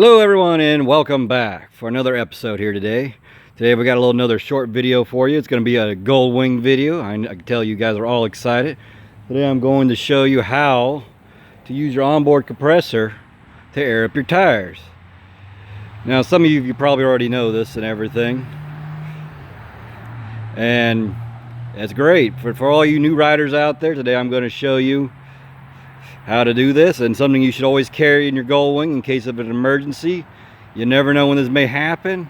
Hello everyone and welcome back for another episode here today. Today we got another short video for you. It's going to be a Goldwing video. I can tell you guys are all excited. Today I'm going to show you how to use your onboard compressor to air up your tires. Now some of you probably already know this and everything. And that's great. For all you new riders out there, today I'm going to show you how to do this, and something you should always carry in your Goldwing in case of an emergency. You never know when this may happen.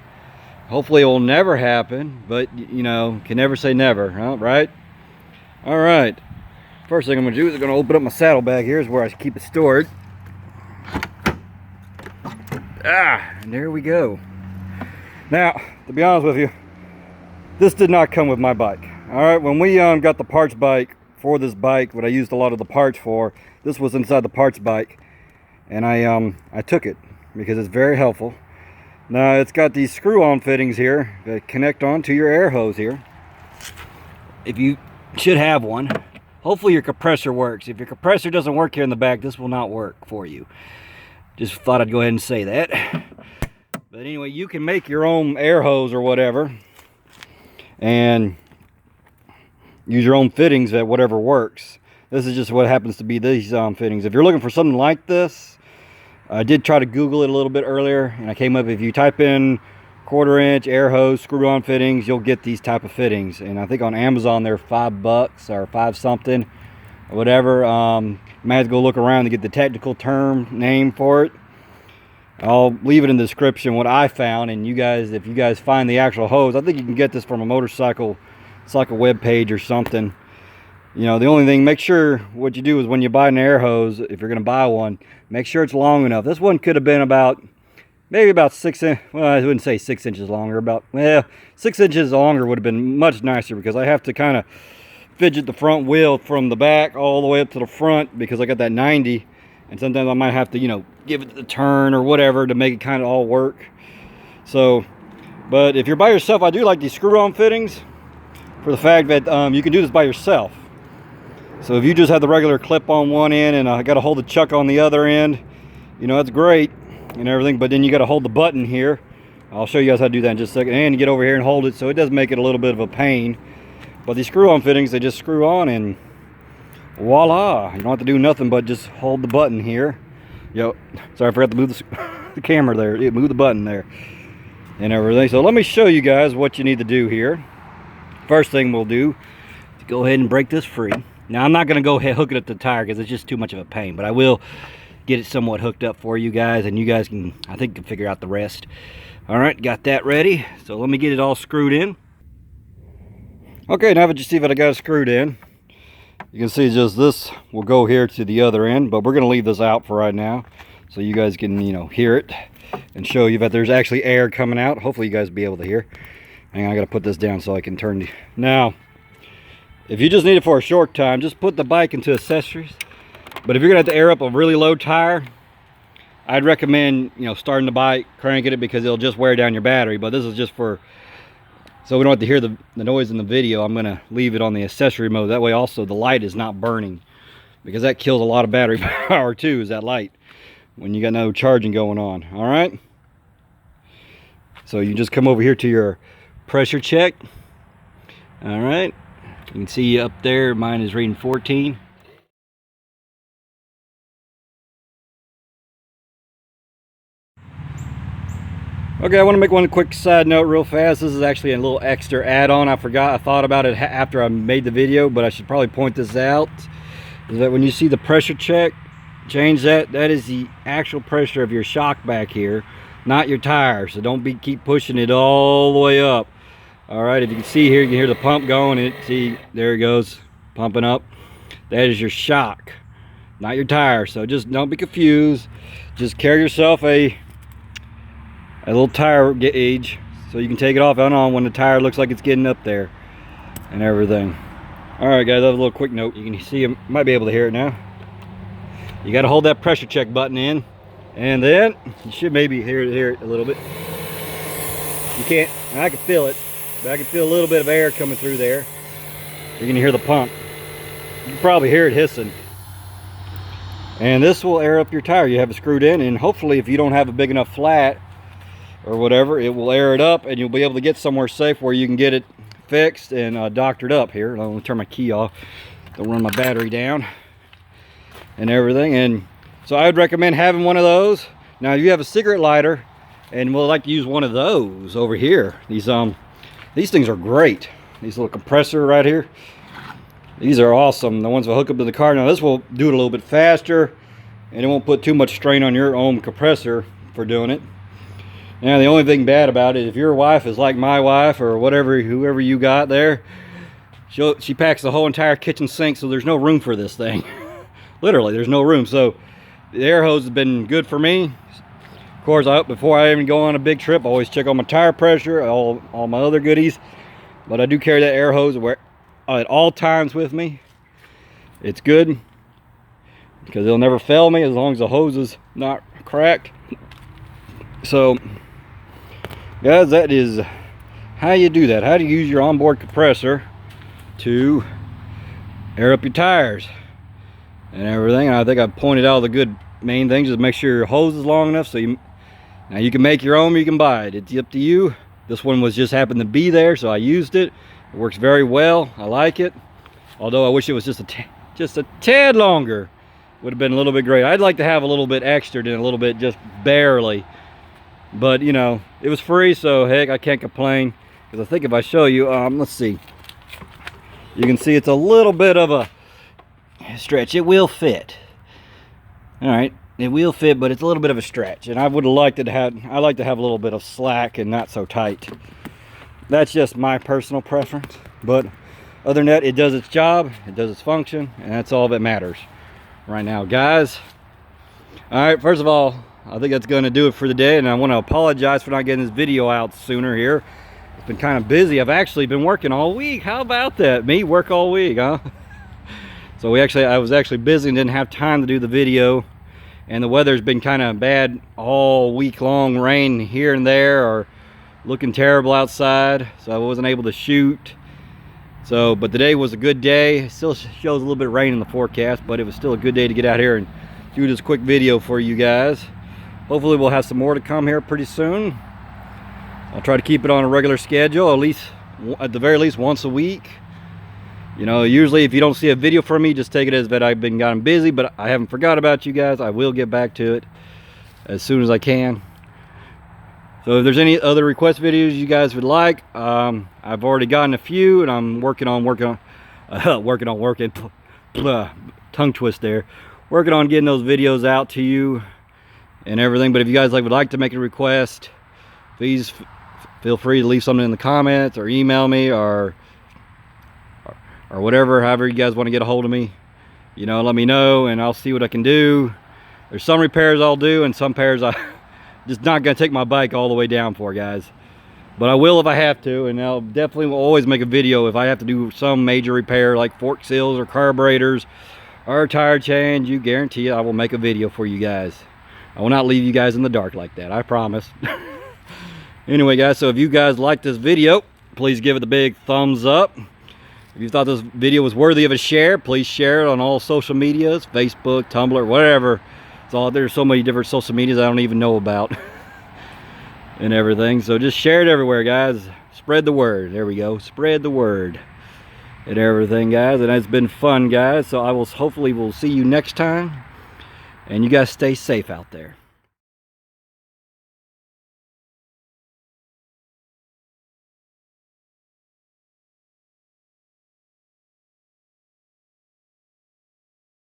Hopefully it will never happen, but you know, can never say never, huh? Right? All right, first thing I'm gonna do is I'm gonna open up my saddlebag. Here's where I keep it stored. And there we go. Now, to be honest with you, this did not come with my bike. All right, when we got the parts bike for this bike, what I used a lot of the parts for, this was inside the parts bike, and I took it because it's very helpful. Now it's got these screw-on fittings here that connect on to your air hose here. If you should have one, hopefully your compressor works. If your compressor doesn't work here in the back, this will not work for you. Just thought I'd go ahead and say that. But anyway, you can make your own air hose or whatever and use your own fittings at whatever works. This is just what happens to be these fittings. If you're looking for something like this, I did try to Google it a little bit earlier, and I came up, if you type in 1/4 inch air hose screw-on fittings, you'll get these type of fittings. And I think on Amazon they're $5 or 5 something or whatever. You might have to go look around to get the technical term name for it. I'll leave it in the description what I found, and you guys, if you guys find the actual hose, I think you can get this from a motorcycle. It's like a web page or something. You know, the only thing, make sure what you do is when you buy an air hose, if you're going to buy one, make sure it's long enough. This one could have been maybe about 6 inches. Well, I wouldn't say 6 inches longer. 6 inches longer would have been much nicer, because I have to kind of fidget the front wheel from the back all the way up to the front, because I got that 90, and sometimes I might have to, you know, give it the turn or whatever to make it kind of all work. So, but if you're by yourself, I do like these screw-on fittings for the fact that you can do this by yourself. So if you just have the regular clip on one end and I got to hold the chuck on the other end, you know, that's great and everything, but then you got to hold the button here. I'll show you guys how to do that in just a second, and get over here and hold it, so it does make it a little bit of a pain. But these screw-on fittings, they just screw on and voila, you don't have to do nothing but just hold the button here. Yo, sorry, I forgot to move the camera there. Move the button there and everything. So let me show you guys what you need to do here. First thing we'll do is go ahead and break this free. Now I'm not going to go ahead and hook it up to the tire because it's just too much of a pain, but I will get it somewhat hooked up for you guys, and you guys can, I think, can figure out the rest. All right, got that ready. So let me get it all screwed in. Okay, now that you see that I got it screwed in, you can see just this will go here to the other end, but we're going to leave this out for right now so you guys can, you know, hear it and show you that there's actually air coming out. Hopefully you guys will be able to hear. Hang on, I got to put this down so I can turn the... Now, if you just need it for a short time, just put the bike into accessories. But if you're going to have to air up a really low tire, I'd recommend, you know, starting the bike, cranking it, because it'll just wear down your battery. But this is just for, so we don't have to hear the noise in the video, I'm going to leave it on the accessory mode. That way also the light is not burning, because that kills a lot of battery power too, is that light, when you got no charging going on. All right. So you just come over here to your pressure check. All right. You can see up there, mine is reading 14. Okay, I want to make one quick side note real fast. This is actually a little extra add-on. I thought about it after I made the video, but I should probably point this out. Is that when you see the pressure check, change that. That is the actual pressure of your shock back here, not your tire. So don't keep pushing it all the way up. All right, if you can see here, you can hear the pump going. See, there it goes, pumping up. That is your shock, not your tire. So just don't be confused. Just carry yourself a little tire gauge so you can take it off and on when the tire looks like it's getting up there and everything. All right, guys, that's a little quick note. You can see, you might be able to hear it now. You got to hold that pressure check button in, and then you should maybe hear it a little bit. You can't, I can feel it. But I can feel a little bit of air coming through there. You're going to hear the pump. You can probably hear it hissing. And this will air up your tire. You have it screwed in, and hopefully if you don't have a big enough flat or whatever, it will air it up and you'll be able to get somewhere safe where you can get it fixed and doctored up. Here, let me turn my key off. Don't run my battery down and everything. And so I would recommend having one of those. Now if you have a cigarette lighter and would like to use one of those over here, these things are great. These little compressor right here, these are awesome. The ones that hook up to the car. Now this will do it a little bit faster and it won't put too much strain on your own compressor for doing it. Now the only thing bad about it, if your wife is like my wife or whatever, whoever you got there, she packs the whole entire kitchen sink, so there's no room for this thing. Literally, there's no room. So the air hose has been good for me. Of course, before I even go on a big trip, I always check on my tire pressure, all my other goodies. But I do carry that air hose at all times with me. It's good because it'll never fail me as long as the hose is not cracked. So guys, that is how you do that. How to use your onboard compressor to air up your tires and everything. And I think I've pointed out the good main things. Just make sure your hose is long enough. So now you can make your own or you can buy it. It's up to you. This one just happened to be there, so I used it. It works very well. I like it. Although I wish it was just a tad longer. Would have been a little bit great. I'd like to have a little bit extra than a little bit, just barely. But you know, it was free, so heck, I can't complain. Because I think if I show you, let's see. You can see it's a little bit of a stretch. It will fit. All right, it will fit, but it's a little bit of a stretch. And I would have liked it to have, I like to have a little bit of slack and not so tight. That's just my personal preference. But other than that, it does its job, it does its function, and that's all that matters right now, guys. All right, first of all, I think that's going to do it for the day, and I want to apologize for not getting this video out sooner here. It's been kind of busy. I've actually been working all week. How about that? Me work all week, huh? So I was actually busy and didn't have time to do the video, and the weather's been kind of bad all week long. Rain here and there, or looking terrible outside, so I wasn't able to shoot. So, but today was a good day. It still shows a little bit of rain in the forecast, but it was still a good day to get out here and do this quick video for you guys. Hopefully we'll have some more to come here pretty soon. I'll try to keep it on a regular schedule, at the very least once a week. You know, usually if you don't see a video from me, just take it as that I've gotten busy, but I haven't forgot about you guys. I will get back to it as soon as I can. So if there's any other request videos you guys would like, I've already gotten a few, and I'm working on tongue twist there. Working on getting those videos out to you and everything. But if you guys would like to make a request, please feel free to leave something in the comments or email me or whatever, however you guys want to get a hold of me. You know, let me know and I'll see what I can do. There's some repairs I'll do and some repairs I just not gonna take my bike all the way down for, guys. But I will if I have to, and I'll definitely will always make a video if I have to do some major repair like fork seals or carburetors or tire change. You guarantee I will make a video for you guys. I will not leave you guys in the dark like that, I promise. Anyway, guys, so if you guys like this video, please give it a big thumbs up. If you thought this video was worthy of a share, please share it on all social medias, Facebook, Tumblr, whatever. There's so many different social medias I don't even know about and everything. So just share it everywhere, guys. Spread the word. There we go. Spread the word and everything, guys. And it's been fun, guys. So hopefully we'll see you next time. And you guys stay safe out there.